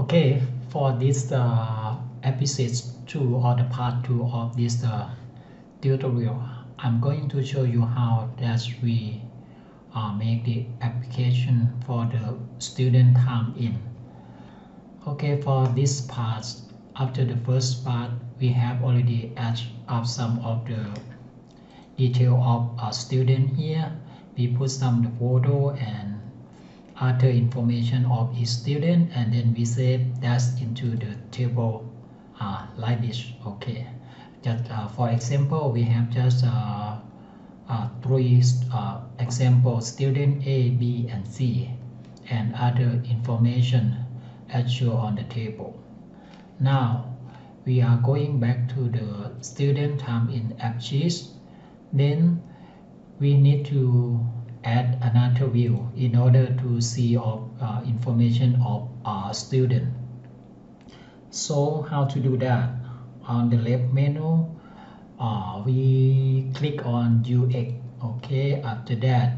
Okay, for this episode 2 or the part 2 of this tutorial, I'm going to show you how that we make the application for the student time in. Okay, for this part, after the first part, we have already added up some of the detail of a student here. We put some photo and other information of each student, and then we save that into the table like this. Okay, just for example, we have just three example student A, B, and C, and other information as shown on the table. Now we are going back to the student time in appsheet. Then we need to add another view in order to see of information of our student. So how to do that? On the left menu, we click on UX. Okay, after that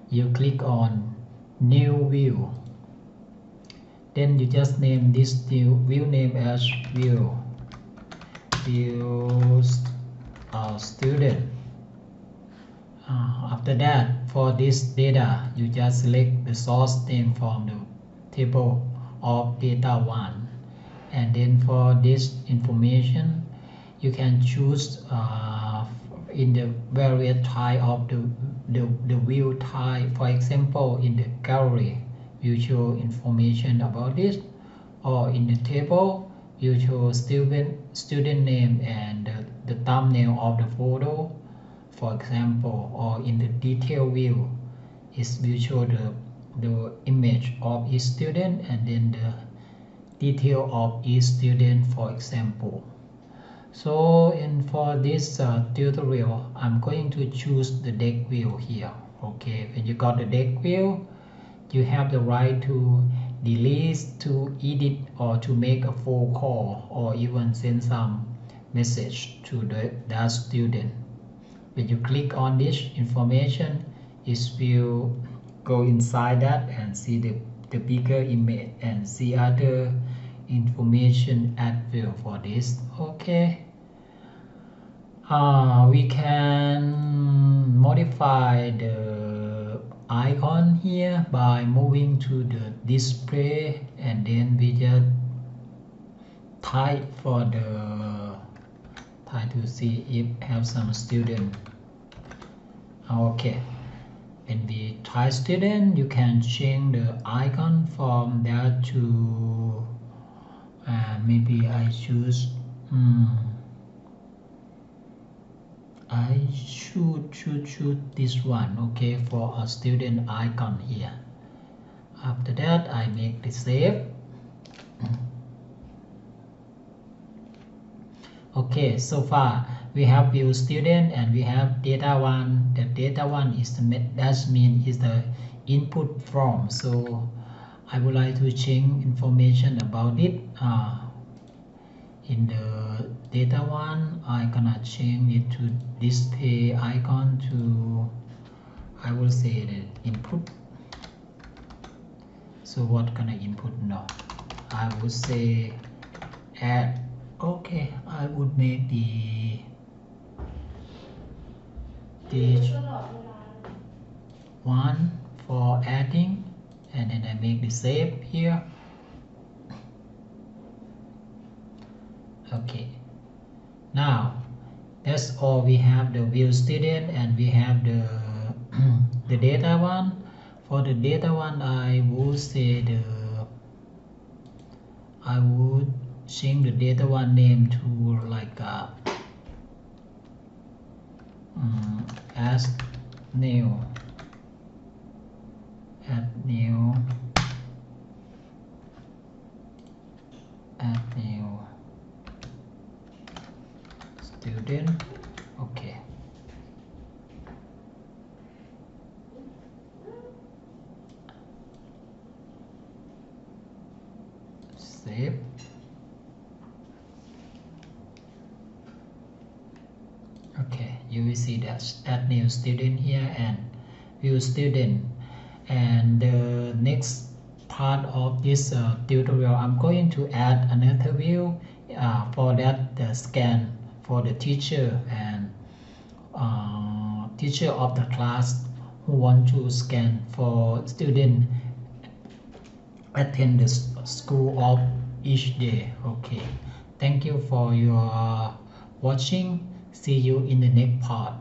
you click on new view. Then you just name this new view name as view student. After that, for this data, you just select the source name from the table of data 1, and then for this information you can choose in the various type of the view type. For example, in the gallery you show information about this, or in the table you show student name and the thumbnail of the photo, for example, or in the detail view is will show the image of each student and then the detail of each student, for example. So for this tutorial, I'm going to choose the deck view here. Okay, when you got the deck view, you have the right to delete, to edit, or to make a phone call, or even send some message to that student. When you click on this information, it will go inside that and see the bigger image and see other information as well for this. Okay, we can modify the icon here by moving to the display, and then we just type for the try to see if have some student. Okay, when we type student, you can change the icon from that to maybe I choose I should choose this one. Okay, for a student icon here. After that, I make the save. Okay, so far we have view student and we have data one. The data one is that means is the input form. So I would like to change information about it. In the data one, I'm gonna change it to display icon to, I will say the input. So what can I input now? I would say add. Okay, I would make the one for adding, and then I make the save here. Okay, now that's all. We have the view student and we have the the data one. For the data one, I would say I would change the data one name to like as new student. Okay, save. Okay, you will see that add new student here and view student, and the next part of this tutorial, I'm going to add another view for that the scan for the teacher and teacher of the class who want to scan for student attend the school of each day. Okay, thank you for your watching. See you in the next part.